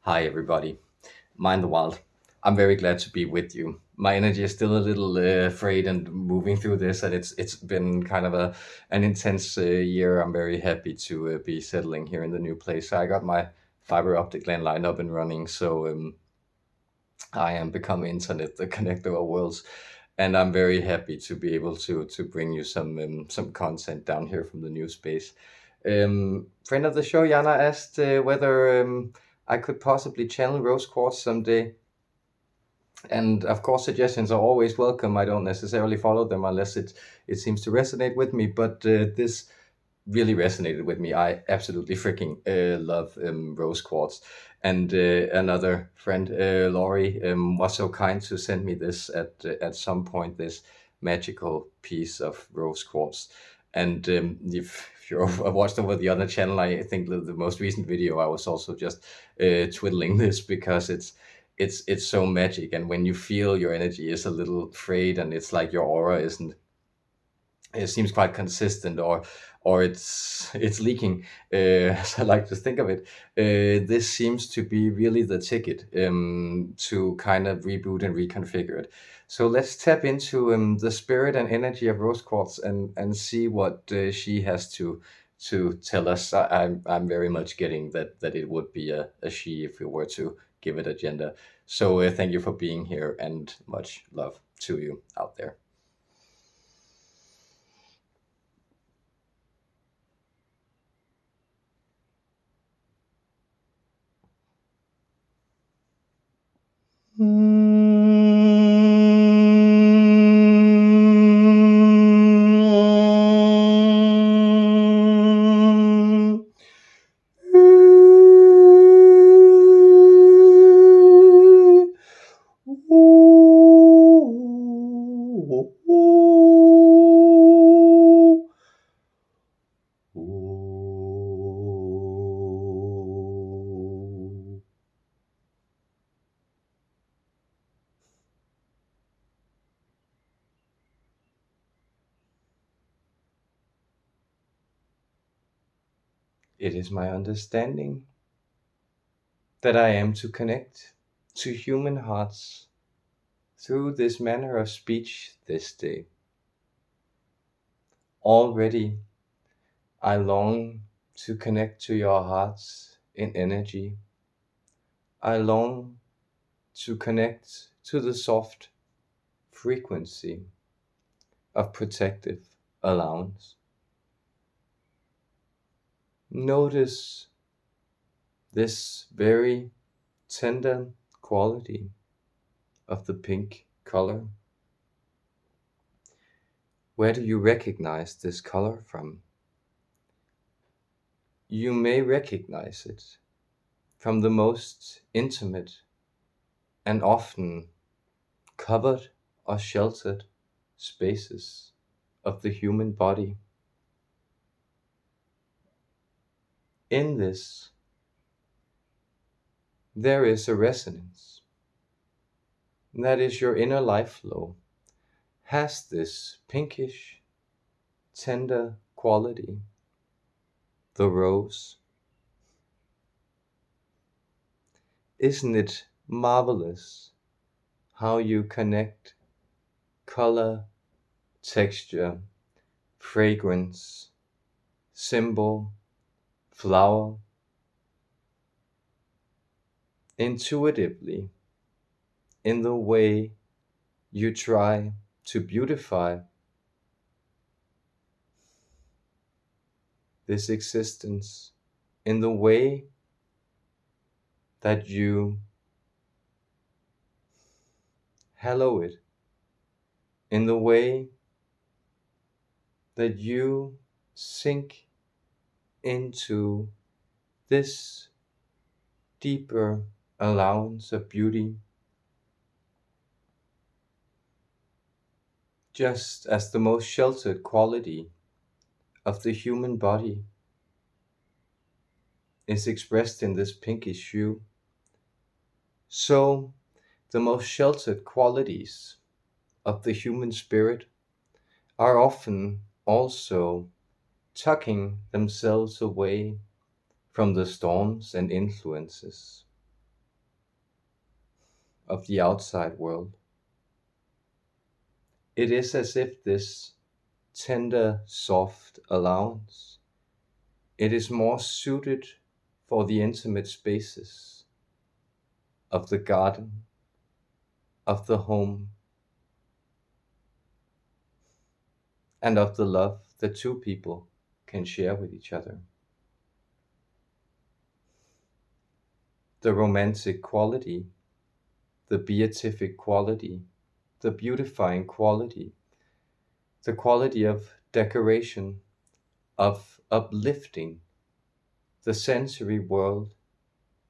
Hi, everybody. Mind the Wild. I'm very glad to be with you. My energy is still a little afraid and moving through this, and it's been kind of an intense year. I'm very happy to be settling here in the new place. I got my fiber optic line up and running, so I am becoming internet the connector of worlds, and I'm very happy to be able to bring you some content down here from the new space. Friend of the show, Jana asked whether I could possibly channel Rose Quartz someday. And of course, suggestions are always welcome. I don't necessarily follow them unless it seems to resonate with me. But this really resonated with me. I absolutely freaking love Rose Quartz. And another friend, Laurie, was so kind to send me this at some point. This magical piece of Rose Quartz. And if you've watched over the other channel, I think the most recent video, I was also just twiddling this because it's so magic. And when you feel your energy is a little frayed and it's like your aura isn't, it seems quite consistent, or it's leaking, as I like to think of it. This seems to be really the ticket to kind of reboot and reconfigure it. So let's tap into the spirit and energy of Rose Quartz and see what she has to tell us. I'm very much getting that it would be a she if we were to give it a gender. So thank you for being here and much love to you out there. It is my understanding that I am to connect to human hearts through this manner of speech this day. Already, I long to connect to your hearts in energy. I long to connect to the soft frequency of protective allowance. Notice this very tender quality of the pink color. Where do you recognize this color from? You may recognize it from the most intimate and often covered or sheltered spaces of the human body. In this, there is a resonance. That is, your inner life flow has this pinkish, tender quality. The rose. Isn't it marvelous how you connect color, texture, fragrance, symbol, flower, intuitively in the way you try to beautify this existence, in the way that you hallow it, in the way that you sink into this deeper allowance of beauty, just as the most sheltered quality of the human body is expressed in this pinkish hue, so the most sheltered qualities of the human spirit are often also tucking themselves away from the storms and influences of the outside world. It is as if this tender, soft allowance, it is more suited for the intimate spaces of the garden, of the home, and of the love that two people can share with each other. The romantic quality, the beatific quality, the beautifying quality, the quality of decoration, of uplifting the sensory world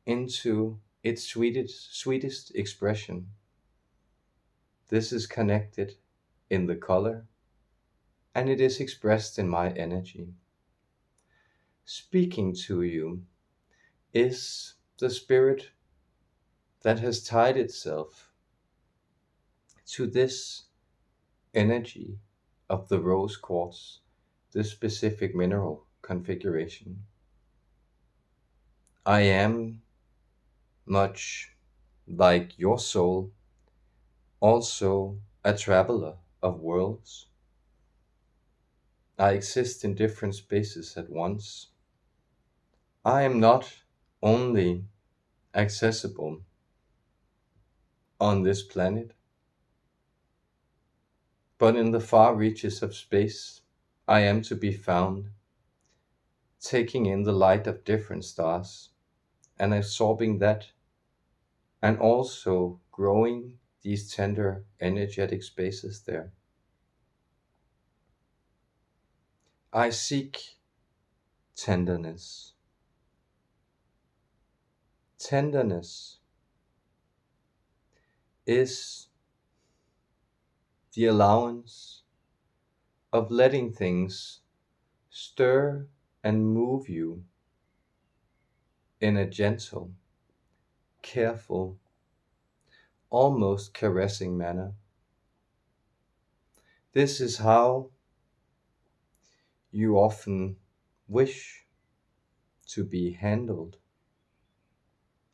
into its sweetest expression. This is connected in the color, and it is expressed in my energy. Speaking to you is the spirit that has tied itself to this energy of the rose quartz, this specific mineral configuration. I am, much like your soul, also a traveler of worlds. I exist in different spaces at once. I am not only accessible on this planet, but in the far reaches of space, I am to be found, taking in the light of different stars and absorbing that, and also growing these tender, energetic spaces there. I seek tenderness. Tenderness is the allowance of letting things stir and move you in a gentle, careful, almost caressing manner. This is how you often wish to be handled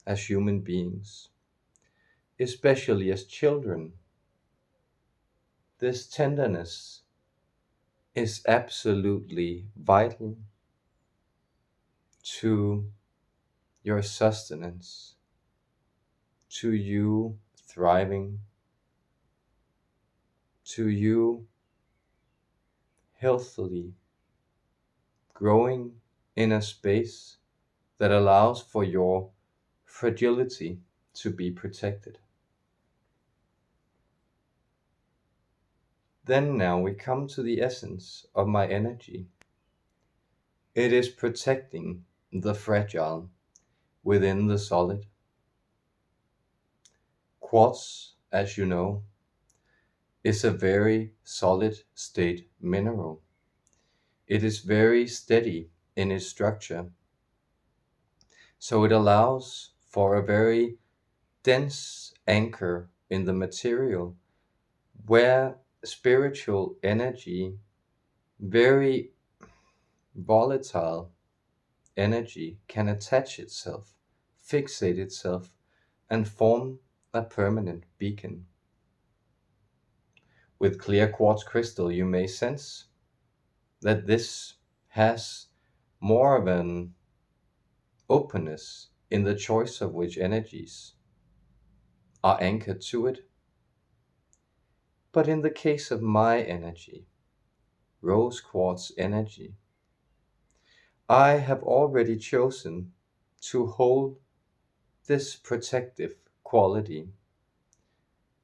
as human beings, especially as children. This tenderness is absolutely vital to your sustenance, to you thriving, to you healthily growing in a space that allows for your fragility to be protected. Then now we come to the essence of my energy. It is protecting the fragile within the solid. Quartz, as you know, is a very solid state mineral. It is very steady in its structure, so it allows for a very dense anchor in the material where spiritual energy, very volatile energy, can attach itself, fixate itself, and form a permanent beacon. With clear quartz crystal, you may sense that this has more of an openness in the choice of which energies are anchored to it. But in the case of my energy, rose quartz energy, I have already chosen to hold this protective quality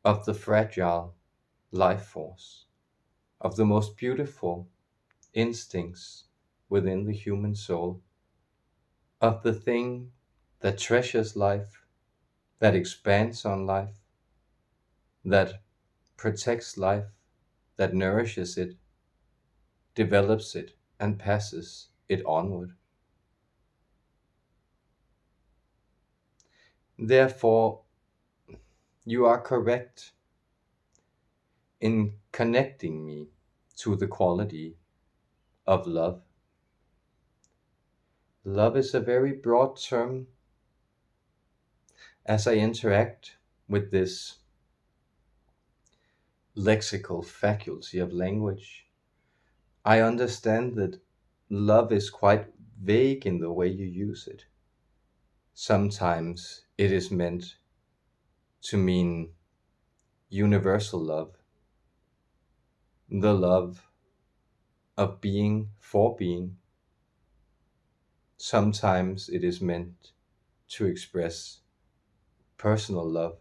of the fragile life force, of the most beautiful instincts within the human soul, of the thing that treasures life, that expands on life, that protects life, that nourishes it, develops it, and passes it onward. Therefore, you are correct in connecting me to the quality of love. Love is a very broad term as I interact with this lexical faculty of language, I understand that love is quite vague in the way you use it. Sometimes it is meant to mean universal love, the love of being for being. Sometimes it is meant to express personal love,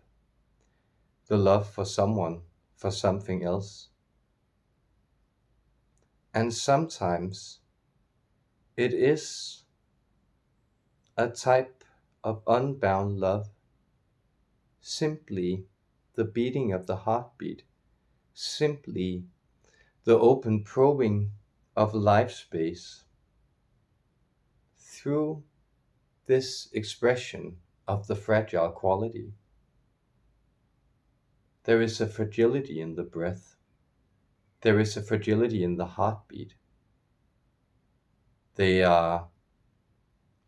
the love for someone, for something else. And sometimes it is a type of unbound love, simply the beating of the heartbeat, simply the open probing of life space through this expression of the fragile quality. There is a fragility in the breath. There is a fragility in the heartbeat. They are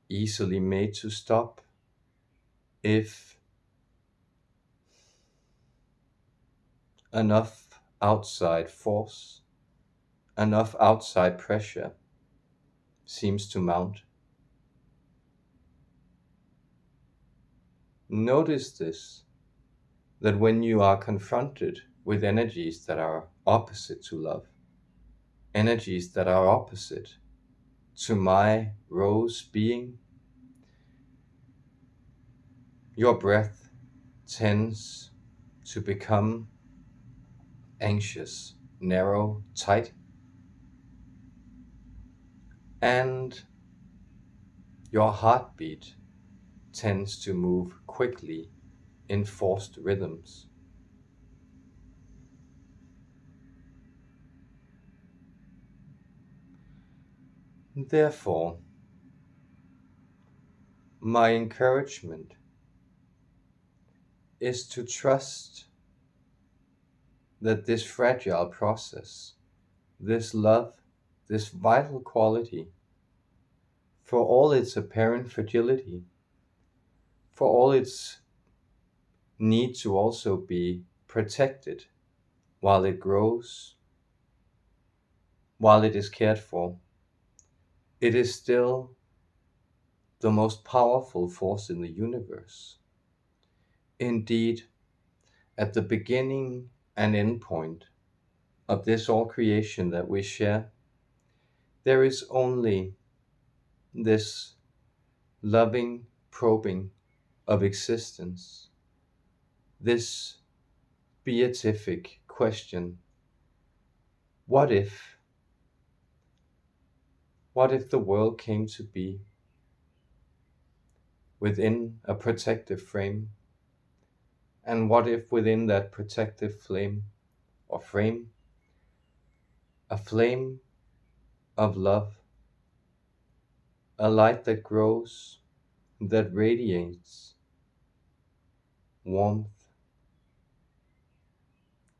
easily made to stop if enough outside force, enough outside pressure seems to mount. Notice this, that when you are confronted with energies that are opposite to love, energies that are opposite to my rose being, your breath tends to become anxious, narrow, tight, and your heartbeat tends to move quickly in forced rhythms. Therefore, my encouragement is to trust that this fragile process, this love, this vital quality, for all its apparent fragility, for all its need to also be protected while it grows, while it is cared for, it is still the most powerful force in the universe. Indeed, at the beginning and end point of this all creation that we share, there is only this loving probing of existence, this beatific question: what if? What if the world came to be within a protective frame? And what if within that protective flame or frame, a flame of love, a light that grows, that radiates warmth,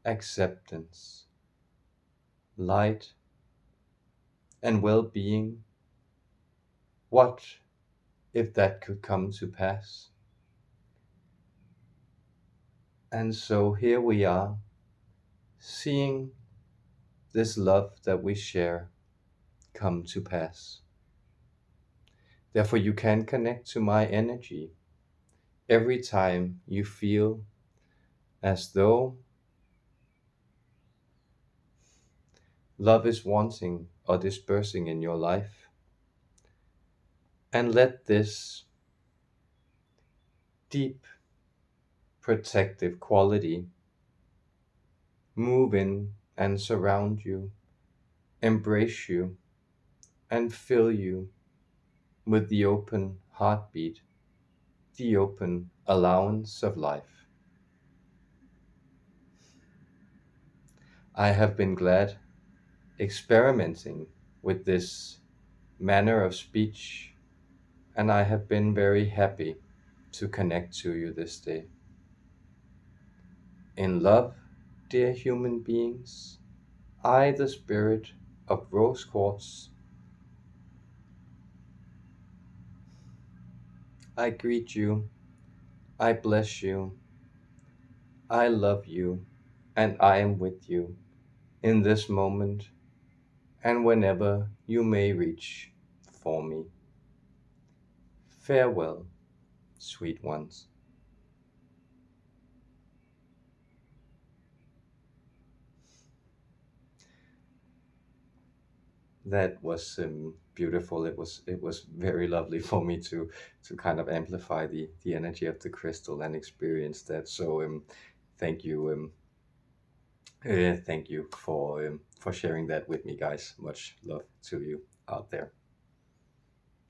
acceptance, light, and well-being? What if that could come to pass? And so here we are, seeing this love that we share come to pass. Therefore, you can connect to my energy every time you feel as though love is wanting or dispersing in your life. And let this deep protective quality move in and surround you, embrace you, and fill you with the open heartbeat, the open allowance of life. I have been glad experimenting with this manner of speech, and I have been very happy to connect to you this day. In love, dear human beings, I, the spirit of rose quartz, I greet you, I bless you, I love you, and I am with you in this moment and whenever you may reach for me. Farewell, sweet ones. That was beautiful. It was very lovely for me to kind of amplify the energy of the crystal and experience that. So thank you, thank you for sharing that with me, guys. Much love to you out there.